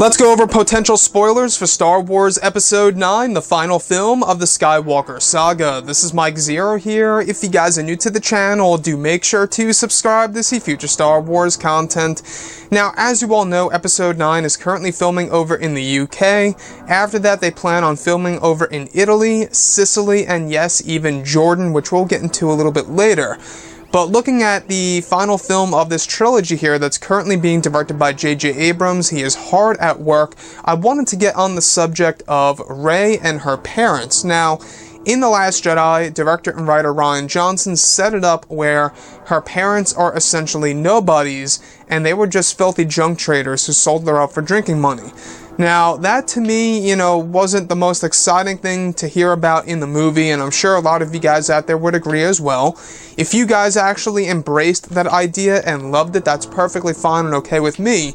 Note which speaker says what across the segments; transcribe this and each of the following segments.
Speaker 1: Let's go over potential spoilers for Star Wars Episode 9, the final film of the Skywalker saga. This is Mike Zero here. If you guys are new to the channel, do make sure to subscribe to see future Star Wars content. Now, as you all know, Episode 9 is currently filming over in the UK. After that, they plan on filming over in Italy, Sicily, and yes, even Jordan, which we'll get into a little bit later. But looking at the final film of this trilogy here that's currently being directed by JJ Abrams, he is hard at work. I wanted to get on the subject of Rey and her parents. Now, in The Last Jedi, director and writer Rian Johnson set it up where her parents are essentially nobodies, and they were just filthy junk traders who sold her up for drinking money. Now, that to me, wasn't the most exciting thing to hear about in the movie, and I'm sure a lot of you guys out there would agree as well. If you guys actually embraced that idea and loved it, that's perfectly fine and okay with me.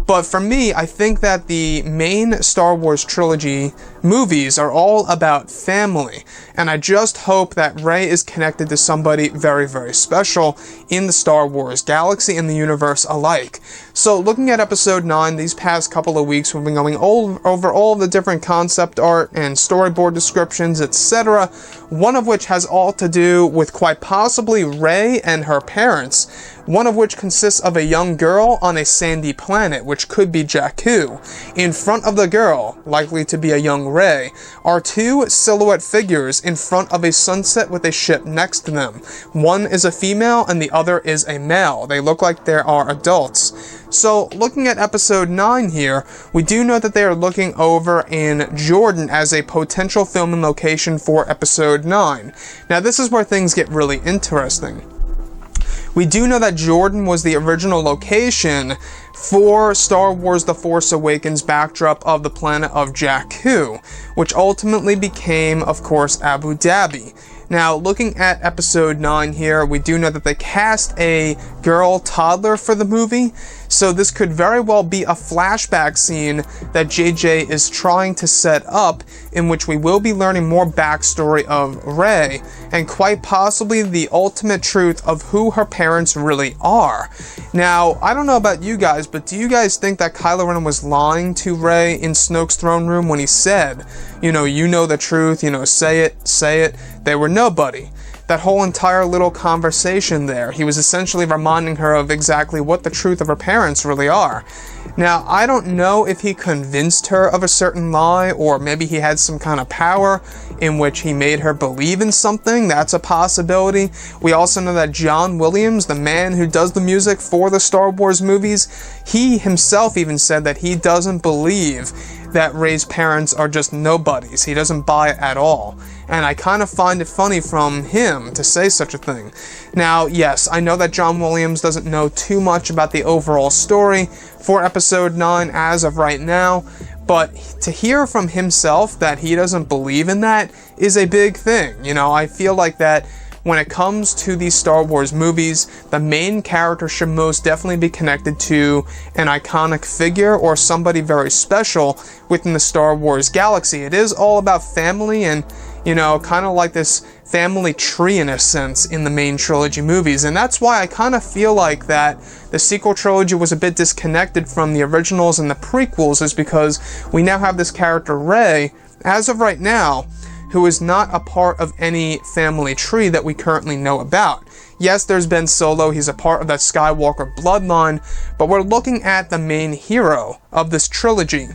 Speaker 1: But for me, I think that the main Star Wars trilogy movies are all about family, and I just hope that Rey is connected to somebody very, very special in the Star Wars galaxy and the universe alike. So looking at Episode 9, these past couple of weeks we've been going over all the different concept art and storyboard descriptions, etc., one of which has all to do with quite possibly Rey and her parents, one of which consists of a young girl on a sandy planet, which could be Jakku. In front of the girl, likely to be a young Rey, are two silhouette figures in front of a sunset with a ship next to them. One is a female and the other is a male. They look like they are adults. So, looking at Episode 9 here, we do know that they are looking over in Jordan as a potential filming location for Episode 9. Now, this is where things get really interesting. We do know that Jordan was the original location for Star Wars The Force Awakens backdrop of the planet of Jakku, which ultimately became, of course, Abu Dhabi. Now, looking at Episode 9 here, we do know that they cast a girl toddler for the movie, so this could very well be a flashback scene that JJ is trying to set up, in which we will be learning more backstory of Rey, and quite possibly the ultimate truth of who her parents really are. Now, I don't know about you guys, but do you guys think that Kylo Ren was lying to Rey in Snoke's throne room when he said, you know the truth, say it, they were nobody? That whole entire little conversation there, he was essentially reminding her of exactly what the truth of her parents really are. Now, I don't know if he convinced her of a certain lie, or maybe he had some kind of power in which he made her believe in something. That's a possibility. We also know that John Williams, the man who does the music for the Star Wars movies, he himself even said that he doesn't believe that Rey's parents are just nobodies. He doesn't buy it at all. And I kind of find it funny from him to say such a thing. Now, yes, I know that John Williams doesn't know too much about the overall story for Episode 9 as of right now, but to hear from himself that he doesn't believe in that is a big thing. I feel like that when it comes to these Star Wars movies, the main character should most definitely be connected to an iconic figure or somebody very special within the Star Wars galaxy. It is all about family and, kind of like this family tree in a sense in the main trilogy movies. And that's why I kind of feel like that the sequel trilogy was a bit disconnected from the originals and the prequels, is because we now have this character Rey, as of right now, who is not a part of any family tree that we currently know about. Yes, there's Ben Solo, he's a part of that Skywalker bloodline, but we're looking at the main hero of this trilogy.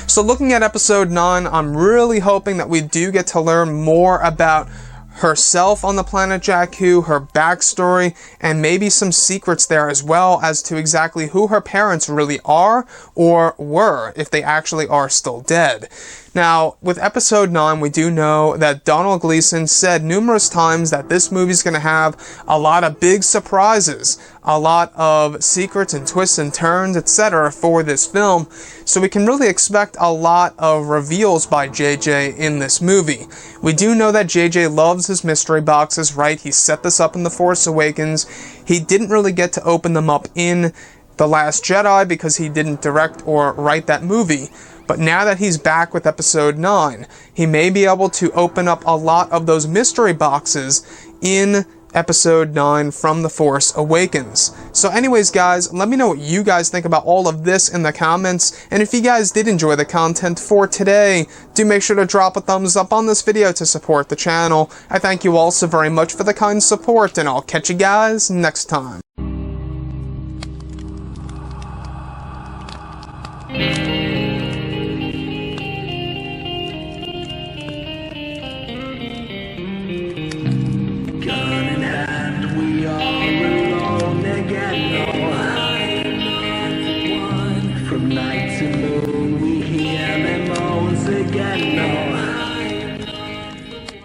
Speaker 1: So looking at Episode 9, I'm really hoping that we do get to learn more about herself on the planet Jakku, her backstory, and maybe some secrets there as well as to exactly who her parents really are or were, if they actually are still dead. Now, with Episode 9, we do know that Donald Gleason said numerous times that this movie's going to have a lot of big surprises, a lot of secrets and twists and turns, etc. for this film, so we can really expect a lot of reveals by JJ in this movie. We do know that JJ loves his mystery boxes, right? He set this up in The Force Awakens. He didn't really get to open them up in The Last Jedi because he didn't direct or write that movie. But now that he's back with Episode 9, he may be able to open up a lot of those mystery boxes in Episode 9 from The Force Awakens. So anyways guys, let me know what you guys think about all of this in the comments, and if you guys did enjoy the content for today, do make sure to drop a thumbs up on this video to support the channel. I thank you all so very much for the kind support, and I'll catch you guys next time.